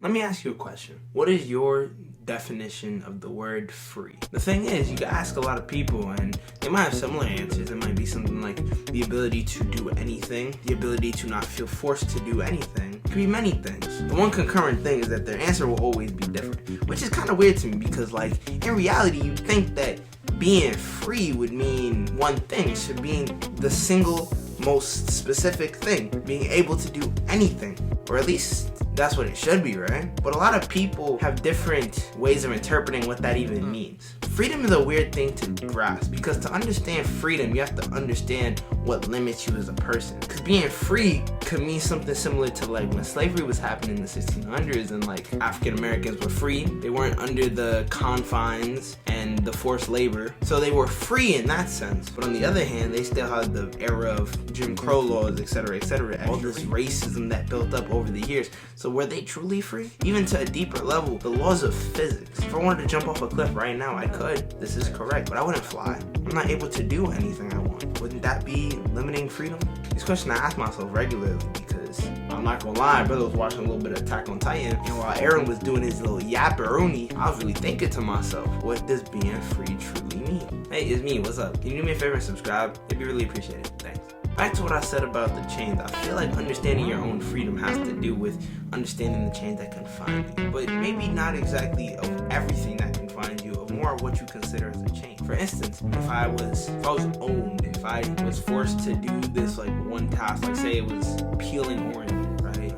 Let me ask you a question. What is your definition of the word free? The thing is, you can ask a lot of people and they might have similar answers. It might be something like the ability to do anything, the ability to not feel forced to do anything. It could be many things. The one concurrent thing is that their answer will always be different, which is kind of weird to me because, like, in reality, you'd think that being free would mean one thing, should mean the single most specific thing, being able to do anything, or at least that's what it should be, right? But a lot of people have different ways of interpreting what that even means. Freedom is a weird thing to grasp because to understand freedom, you have to understand what limits you as a person. Because being free could mean something similar to like when slavery was happening in the 1600s and like African Americans were free. They weren't under the confines and the forced labor. So they were free in that sense. But on the other hand, they still had the era of Jim Crow laws, etc., etc. All this racism that built up over the years. So were they truly free? Even to a deeper level, the laws of physics. If I wanted to jump off a cliff right now, I could. This is correct, but I wouldn't fly. I'm not able to do anything I want. Wouldn't that be limiting freedom? These questions I ask myself regularly because I'm not gonna lie, brother was watching a little bit of Attack on Titan, and while Eren was doing his little yapperoni, I was really thinking to myself, what does being free truly mean? Hey, it's me, what's up? Can you do me a favor and subscribe? It'd be really appreciated. Thanks. Back to what I said about the chains, I feel like understanding your own freedom has to do with understanding the chains that confine you. But maybe not exactly of everything that confines you, of more of what you consider as a chain. For instance, if I was owned, if I was forced to do this like one task, like say it was peeling oranges, right?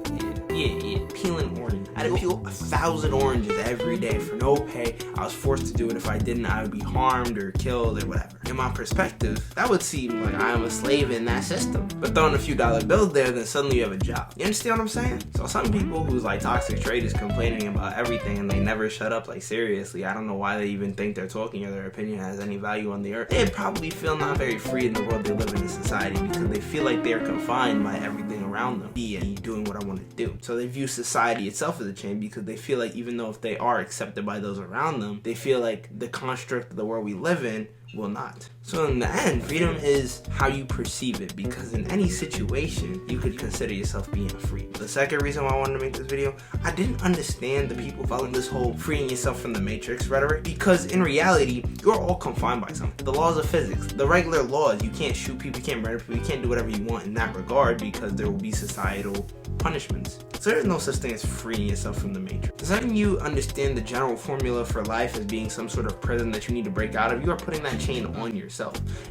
Yeah, peeling oranges. I had to peel 1,000 oranges every day for no pay. I was forced to do it. If I didn't, I would be harmed or killed or whatever. In my perspective, that would seem like I am a slave in that system. But throwing a few dollar bills there, then suddenly you have a job. You understand what I'm saying? So some people who's like toxic traders complaining about everything and they never shut up, like seriously, I don't know why they even think they're talking or their opinion has any value on the earth. They probably feel not very free in the world they live in society because they feel like they're confined by everything around them. Be doing what I want to do. So they view society itself as a chain because they feel like even though if they are accepted by those around them, they feel like the construct of the world we live in will not. So in the end, freedom is how you perceive it, because in any situation, you could consider yourself being free. The second reason why I wanted to make this video, I didn't understand the people following this whole freeing yourself from the matrix rhetoric, because in reality, you're all confined by something. The laws of physics, the regular laws, you can't shoot people, you can't murder people, you can't do whatever you want in that regard because there will be societal punishments. So there's no such thing as freeing yourself from the matrix. The second you understand the general formula for life as being some sort of prison that you need to break out of, you are putting that chain on yourself.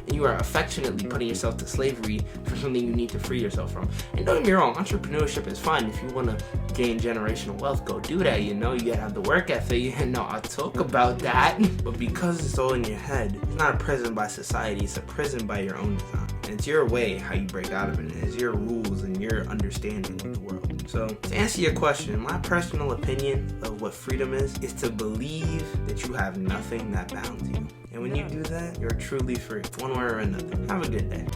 And you are affectionately putting yourself to slavery for something you need to free yourself from. And don't get me wrong, entrepreneurship is fine. If you want to gain generational wealth, go do that. You know, you gotta have the work ethic. You know, I'll talk about that. But because it's all in your head, it's not a prison by society, it's a prison by your own design. And it's your way how you break out of it. It's your rules and your understanding of the world. So to answer your question, my personal opinion of what freedom is to believe that you have nothing that bounds you. And when you do that, you're truly free, one way or another. Have a good day.